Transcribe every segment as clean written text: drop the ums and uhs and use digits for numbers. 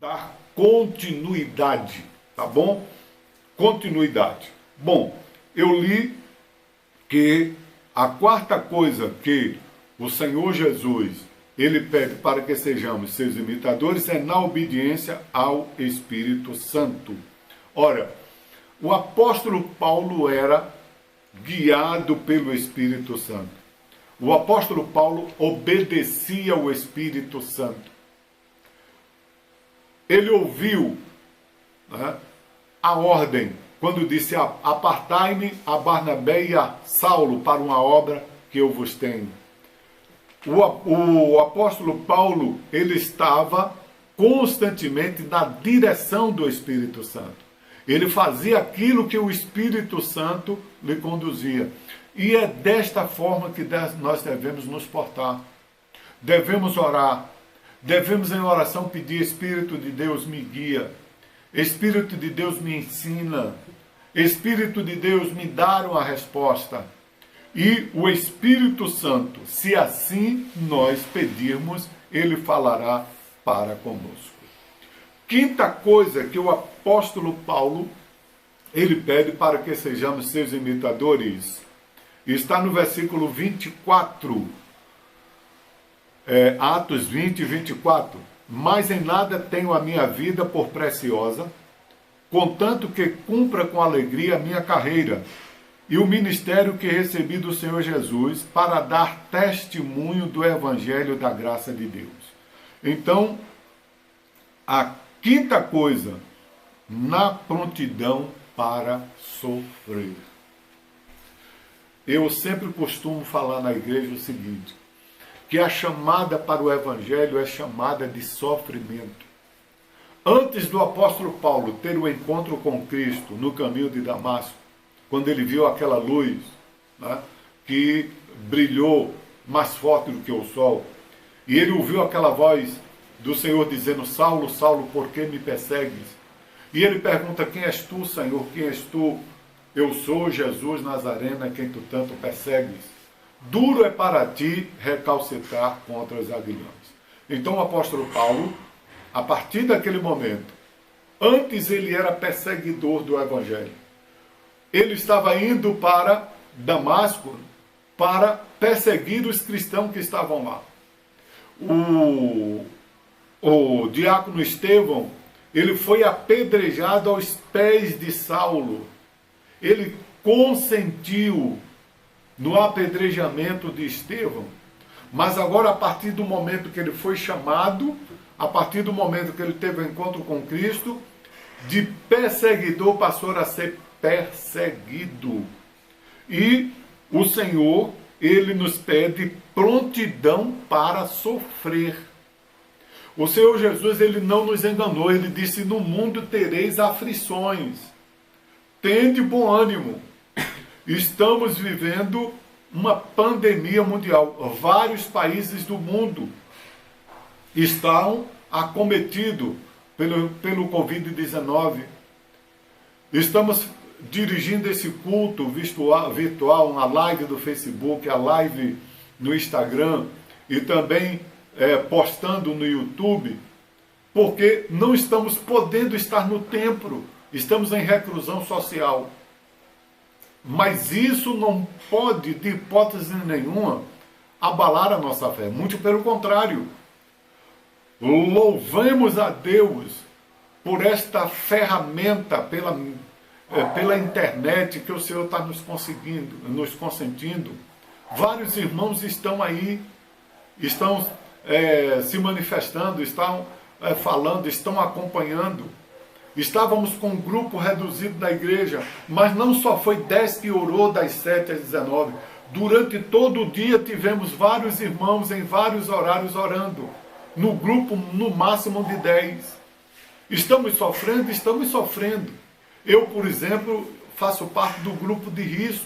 dar continuidade, tá bom? Continuidade. Bom, eu li que a quarta coisa que o Senhor Jesus, ele pede para que sejamos seus imitadores é na obediência ao Espírito Santo. Ora, o apóstolo Paulo era guiado pelo Espírito Santo. O apóstolo Paulo obedecia ao Espírito Santo. Ele ouviu, né, a ordem, quando disse: apartai-me a Barnabé e a Saulo para uma obra que eu vos tenho. O apóstolo Paulo, ele estava constantemente na direção do Espírito Santo. Ele fazia aquilo que o Espírito Santo lhe conduzia. E é desta forma que nós devemos nos portar. Devemos orar. Devemos em oração pedir: Espírito de Deus me guia. Espírito de Deus me ensina. Espírito de Deus me dá uma resposta. E o Espírito Santo, se assim nós pedirmos, ele falará para conosco. Quinta coisa que o apóstolo Paulo, ele pede para que sejamos seus imitadores, está no versículo 24, Atos 20, 24. Mas em nada tenho a minha vida por preciosa, contanto que cumpra com alegria a minha carreira e o ministério que recebi do Senhor Jesus para dar testemunho do Evangelho da graça de Deus. Então, a quinta coisa, na prontidão para sofrer. Eu sempre costumo falar na igreja o seguinte, que a chamada para o Evangelho é chamada de sofrimento. Antes do apóstolo Paulo ter o encontro com Cristo no caminho de Damasco, quando ele viu aquela luz, né, que brilhou mais forte do que o sol, e ele ouviu aquela voz do Senhor dizendo: Saulo, Saulo, por que me persegues? E ele pergunta: quem és tu, Senhor? Quem és tu? Eu sou Jesus Nazareno, a quem tu tanto persegues. Duro é para ti recalcitrar contra os aguilhões. Então o apóstolo Paulo, a partir daquele momento, antes ele era perseguidor do Evangelho. Ele estava indo para Damasco para perseguir os cristãos que estavam lá. O diácono Estevão, ele foi apedrejado aos pés de Saulo. Ele consentiu no apedrejamento de Estevão. Mas agora, a partir do momento que ele foi chamado, a partir do momento que ele teve o encontro com Cristo, de perseguidor passou a ser perseguido. E o Senhor, ele nos pede prontidão para sofrer. O Senhor Jesus, ele não nos enganou, ele disse: no mundo tereis aflições. Tende bom ânimo. Estamos vivendo uma pandemia mundial. Vários países do mundo estão acometidos pelo Covid-19. Estamos dirigindo esse culto virtual, uma live do Facebook, a live no Instagram e também postando no YouTube, porque não estamos podendo estar no templo, estamos em reclusão social. Mas isso não pode, de hipótese nenhuma, abalar a nossa fé. Muito pelo contrário. Louvemos a Deus por esta ferramenta, pela internet que o Senhor está nos consentindo. Vários irmãos estão aí, estão se manifestando, estão falando, estão acompanhando. Estávamos com um grupo reduzido na igreja, mas não só foi 10 que orou das 7 às 19. Durante todo o dia tivemos vários irmãos em vários horários orando. No grupo, no máximo de 10. Estamos sofrendo? Estamos sofrendo. Eu, por exemplo, faço parte do grupo de risco.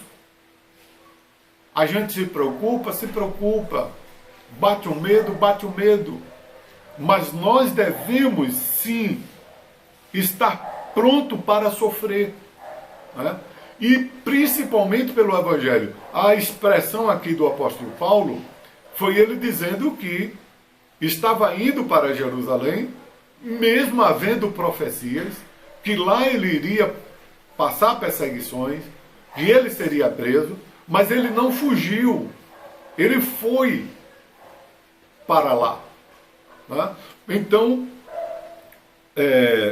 A gente se preocupa, bate o medo, mas nós devemos sim estar pronto para sofrer, né? E principalmente pelo Evangelho. A expressão aqui do apóstolo Paulo foi ele dizendo que estava indo para Jerusalém mesmo havendo profecias, que lá ele iria passar perseguições, que ele seria preso, mas ele não fugiu, ele foi para lá. Né? Então,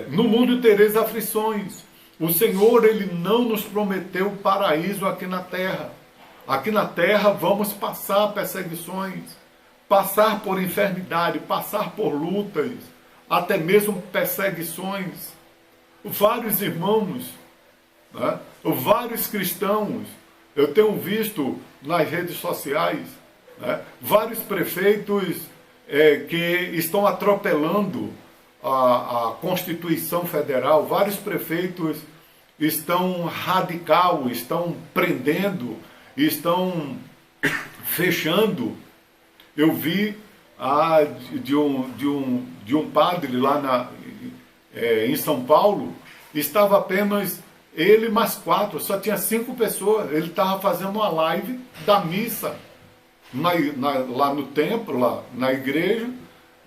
no mundo tereis aflições. O Senhor, ele não nos prometeu paraíso aqui na terra. Aqui na terra vamos passar perseguições, passar por enfermidade, passar por lutas, até mesmo perseguições. Vários irmãos, né? Vários cristãos, eu tenho visto nas redes sociais, né? Vários prefeitos que estão atropelando a Constituição Federal, vários prefeitos estão estão prendendo, estão fechando. Eu vi de um padre lá em São Paulo, estava apenas ele mais 4, só tinha 5 pessoas. Ele estava fazendo uma live da missa lá no templo, lá na igreja,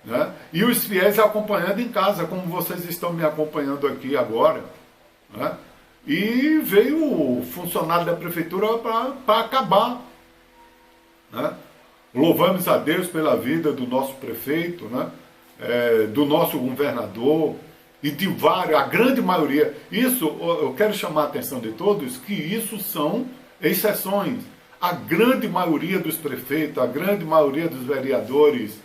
né? E os fiéis acompanhando em casa, como vocês estão me acompanhando aqui agora, né? E veio o funcionário da prefeitura para acabar, né? Louvamos a Deus pela vida do nosso prefeito, né? Do nosso governador e de vários, a grande maioria. Isso, eu quero chamar a atenção de todos, que isso são exceções. A grande maioria dos prefeitos, a grande maioria dos vereadores,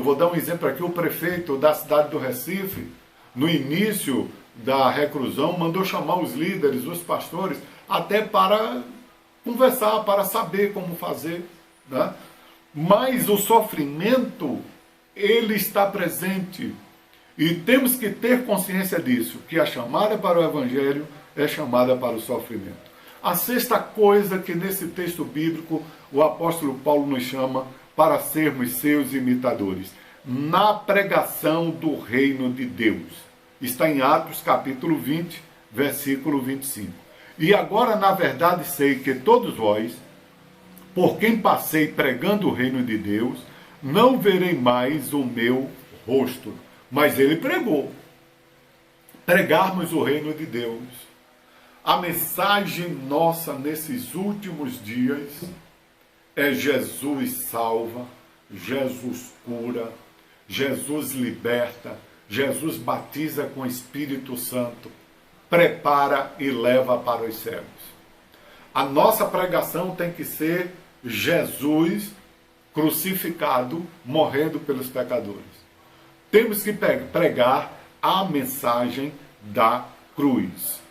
vou dar um exemplo aqui, o prefeito da cidade do Recife, no início da reclusão, mandou chamar os líderes, os pastores, até para conversar, para saber como fazer, né? Mas o sofrimento, ele está presente. E temos que ter consciência disso, que a chamada para o Evangelho é chamada para o sofrimento. A sexta coisa que nesse texto bíblico o apóstolo Paulo nos chama para sermos seus imitadores, na pregação do reino de Deus. Está em Atos capítulo 20, versículo 25. E agora, na verdade, sei que todos vós, por quem passei pregando o reino de Deus, não verei mais o meu rosto. Mas ele pregou. Pregarmos o reino de Deus. A mensagem nossa nesses últimos dias é: Jesus salva, Jesus cura, Jesus liberta, Jesus batiza com o Espírito Santo, prepara e leva para os céus. A nossa pregação tem que ser Jesus crucificado, morrendo pelos pecadores. Temos que pregar a mensagem da cruz.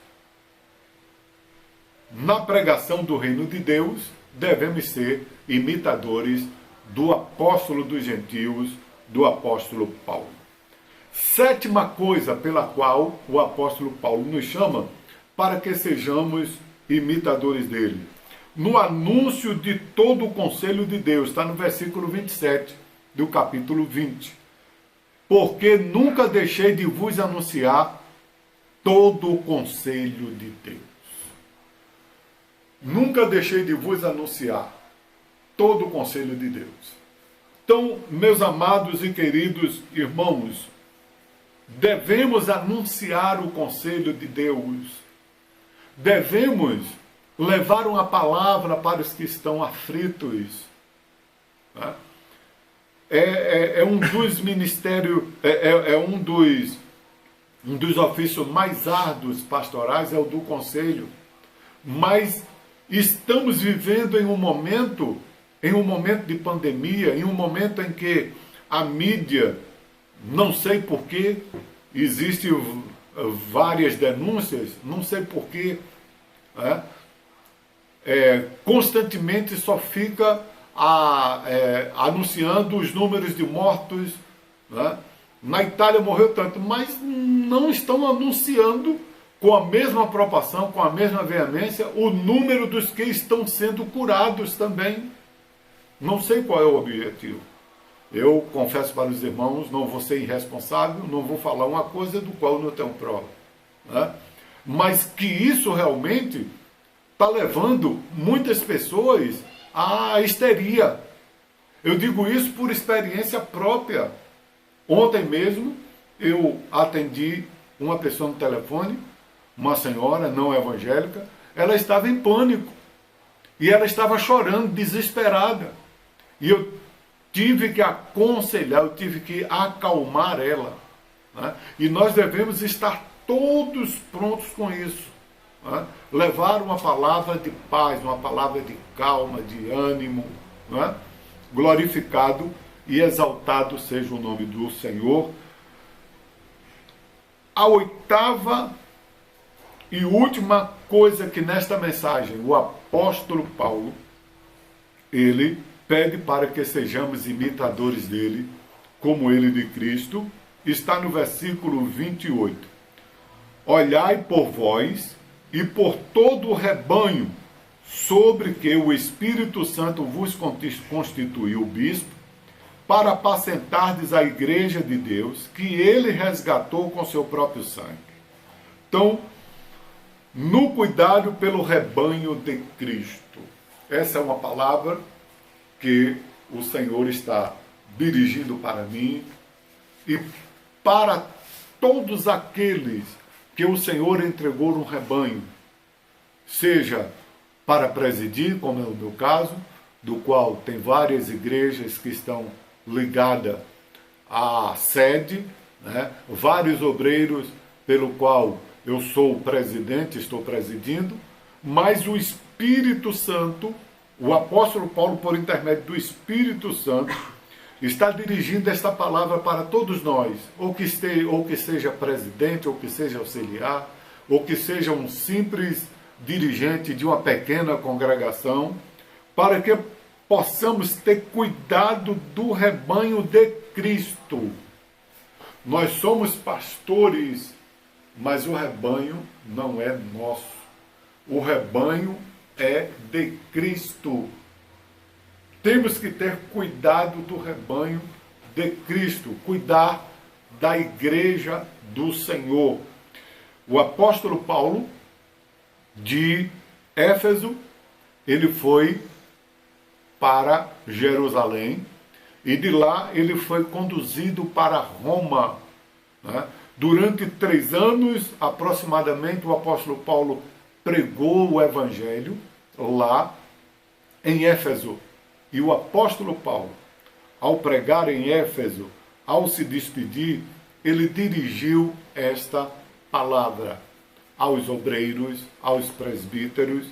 Na pregação do reino de Deus, devemos ser imitadores do apóstolo dos gentios, do apóstolo Paulo. Sétima coisa pela qual o apóstolo Paulo nos chama para que sejamos imitadores dele. No anúncio de todo o conselho de Deus, está no versículo 27 do capítulo 20. Porque nunca deixei de vos anunciar todo o conselho de Deus. Nunca deixei de vos anunciar todo o conselho de Deus. Então, meus amados e queridos irmãos, devemos anunciar o conselho de Deus. Devemos levar uma palavra para os que estão aflitos. Né? Um dos ministérios, um dos ofícios mais árduos pastorais é o do conselho. Mas estamos vivendo em um momento de pandemia, em um momento em que a mídia, não sei porquê, existem várias denúncias, não sei porquê, constantemente só fica anunciando os números de mortos, né? Na Itália morreu tanto, mas não estão anunciando com a mesma proporção, com a mesma veemência, o número dos que estão sendo curados também. Não sei qual é o objetivo. Eu confesso para os irmãos, não vou ser irresponsável, não vou falar uma coisa do qual não tenho prova, né? Mas que isso realmente está levando muitas pessoas à histeria. Eu digo isso por experiência própria. Ontem mesmo eu atendi uma pessoa no telefone, uma senhora não evangélica, ela estava em pânico e ela estava chorando, desesperada. E eu tive que aconselhar, eu tive que acalmar ela, né? E nós devemos estar todos prontos com isso, né? Levar uma palavra de paz, uma palavra de calma, de ânimo, né? Glorificado e exaltado seja o nome do Senhor. A oitava e última coisa que nesta mensagem o apóstolo Paulo, ele pede para que sejamos imitadores dele, como ele de Cristo, está no versículo 28. Olhai por vós e por todo o rebanho, sobre que o Espírito Santo vos constituiu bispo, para apacentardes a igreja de Deus, que ele resgatou com seu próprio sangue. Então, no cuidado pelo rebanho de Cristo. Essa é uma palavra que o Senhor está dirigindo para mim e para todos aqueles que o Senhor entregou no rebanho, seja para presidir, como é o meu caso, do qual tem várias igrejas que estão ligadas à sede, né? Vários obreiros pelo qual eu sou o presidente, estou presidindo, mas o Espírito Santo, o apóstolo Paulo, por intermédio do Espírito Santo, está dirigindo esta palavra para todos nós, ou que seja presidente, ou que seja auxiliar, ou que seja um simples dirigente de uma pequena congregação, para que possamos ter cuidado do rebanho de Cristo. Nós somos pastores, mas o rebanho não é nosso. O rebanho é de Cristo. Temos que ter cuidado do rebanho de Cristo, cuidar da igreja do Senhor. O apóstolo Paulo, de Éfeso, ele foi para Jerusalém e de lá ele foi conduzido para Roma, né? Durante 3 anos, aproximadamente, o apóstolo Paulo pregou o evangelho lá em Éfeso. E o apóstolo Paulo, ao pregar em Éfeso, ao se despedir, ele dirigiu esta palavra aos obreiros, aos presbíteros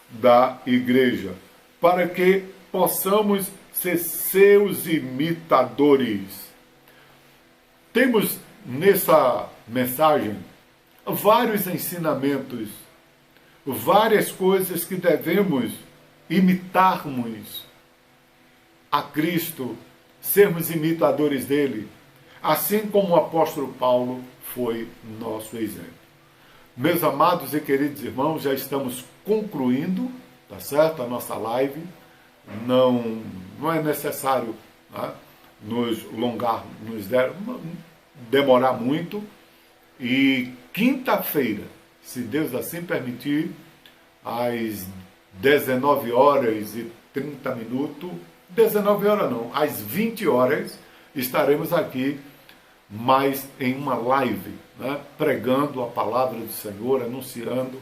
da igreja, para que possamos ser seus imitadores. Temos nessa mensagem vários ensinamentos, várias coisas que devemos imitarmos a Cristo, sermos imitadores dele, assim como o apóstolo Paulo foi nosso exemplo. Meus amados e queridos irmãos, já estamos concluindo, tá certo? A nossa live. Não é necessário, né, nos demorar muito. E quinta-feira, se Deus assim permitir, às 19h30, 19 horas não, às 20 horas, estaremos aqui mais em uma live, né, pregando a palavra do Senhor, anunciando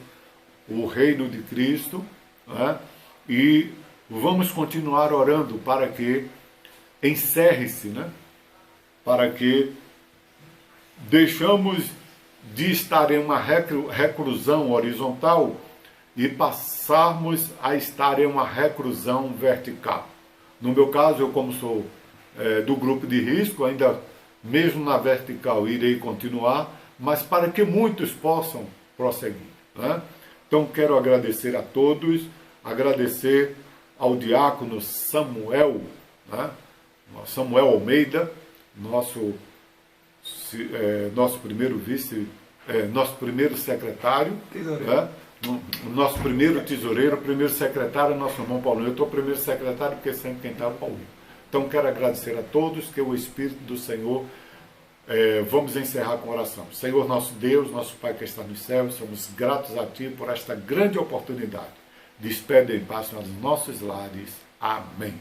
o reino de Cristo, né, e vamos continuar orando para que encerre-se, né, para que deixamos de estar em uma reclusão horizontal e passarmos a estar em uma reclusão vertical. No meu caso, eu como sou do grupo de risco, ainda mesmo na vertical irei continuar, mas para que muitos possam prosseguir, né? Então quero agradecer a todos, agradecer ao diácono Samuel, né? Samuel Almeida, nosso primeiro nosso primeiro secretário, né? Nosso primeiro tesoureiro, primeiro secretário é nosso irmão Paulinho. Eu estou primeiro secretário porque sempre quem está é o Paulinho. Então quero agradecer a todos, que o Espírito do Senhor, vamos encerrar com oração. Senhor nosso Deus, nosso Pai que está nos céus, somos gratos a Ti por esta grande oportunidade. Despede em paz nos nossos lares. Amém.